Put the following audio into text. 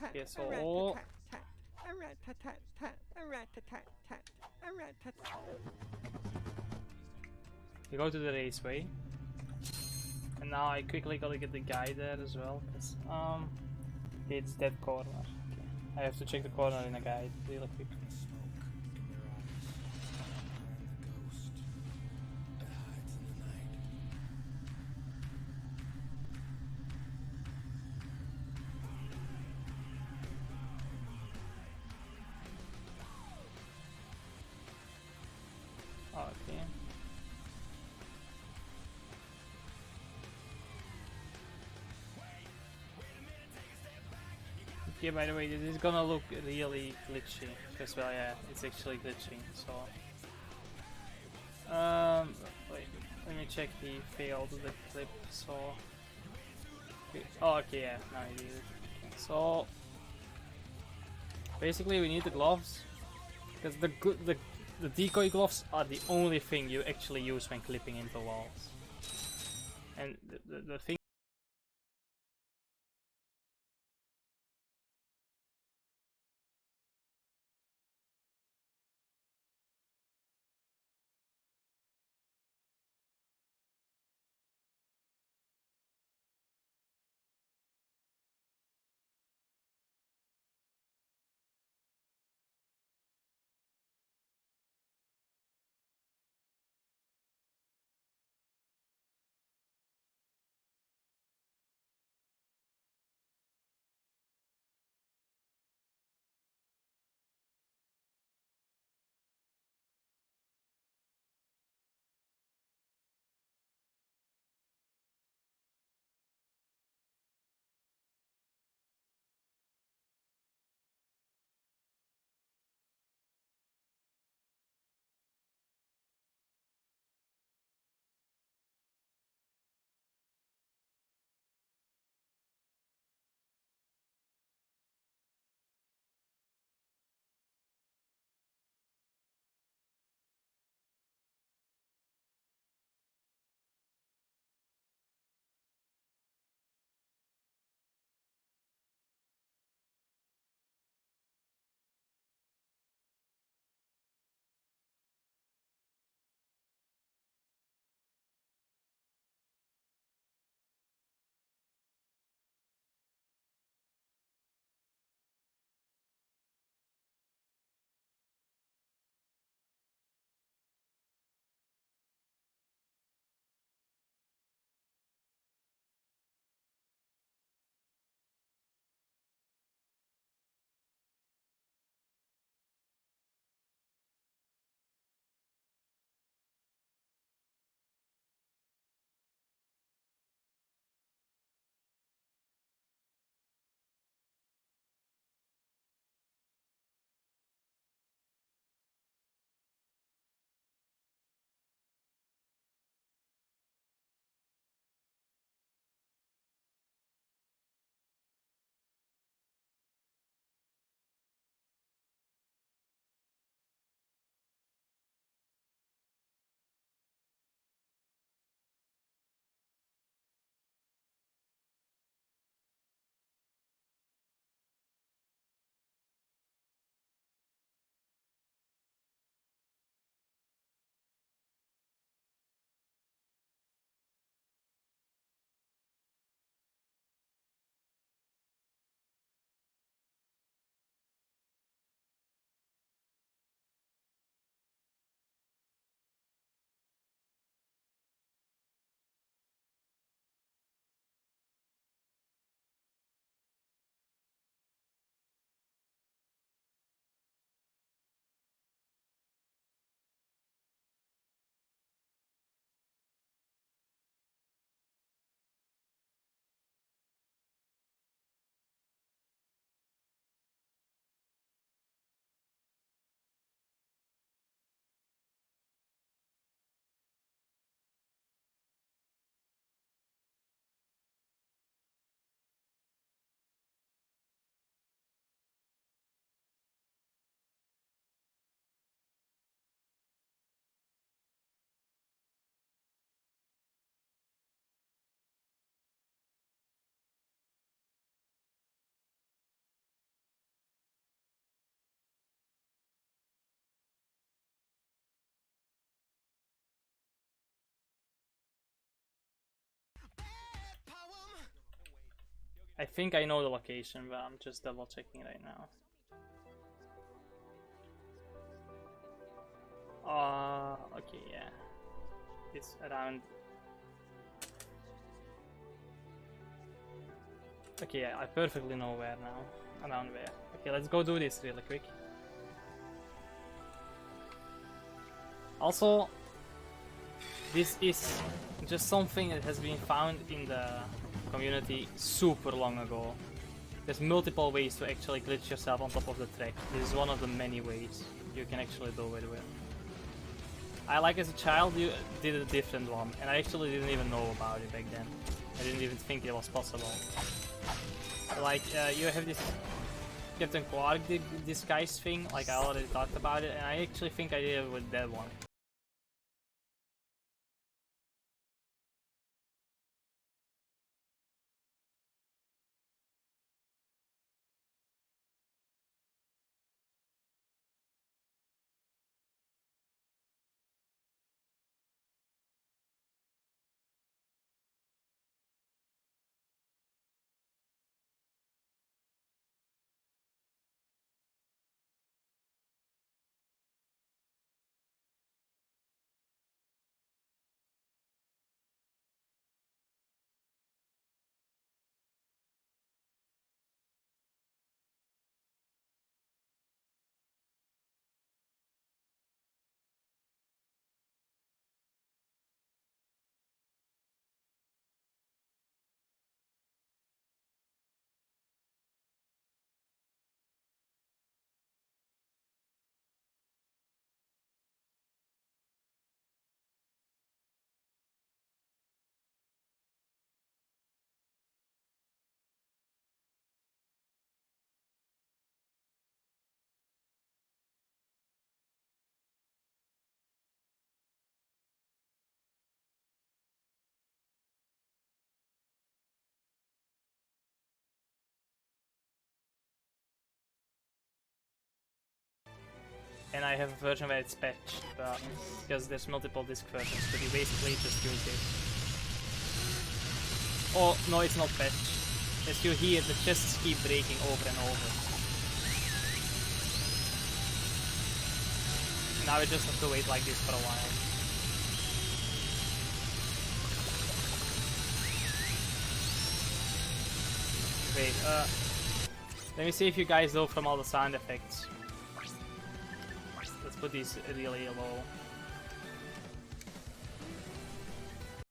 Okay, so we go to the raceway, and now I quickly gotta get the guy there as well, cause it's that corner. Okay. I have to check the corner in a guide really quick. Okay. Okay, by the way, this is gonna look really glitchy, because well, yeah, it's actually glitching. So, wait, let me check the failed the clip. So, oh, okay, yeah, now I did it. Okay, so, basically, we need the gloves, because the decoy gloves are the only thing you actually use when clipping into walls. And the thing I think I know the location, but I'm just double checking right now. Okay, yeah. It's around. Okay, yeah, I perfectly know where now. Around where. Okay, let's go do this really quick. Also, this is just something that has been found in the community super long ago. There's multiple ways to actually glitch yourself on top of the track. This is one of the many ways you can actually do it with. I, like, as a child, you did a different one, and I actually didn't even know about it back then. I didn't even think it was possible. Like, you have this Captain Quark disguise thing, like I already talked about it, and I actually think I did it with that one. And I have a version where it's patched, but because there's multiple disc versions, but you basically just use it. Oh, no, it's not patched. As you hear, the chests keep breaking over and over. Now we just have to wait like this for a while. Wait, let me see if you guys know from all the sound effects. Let's put these really low.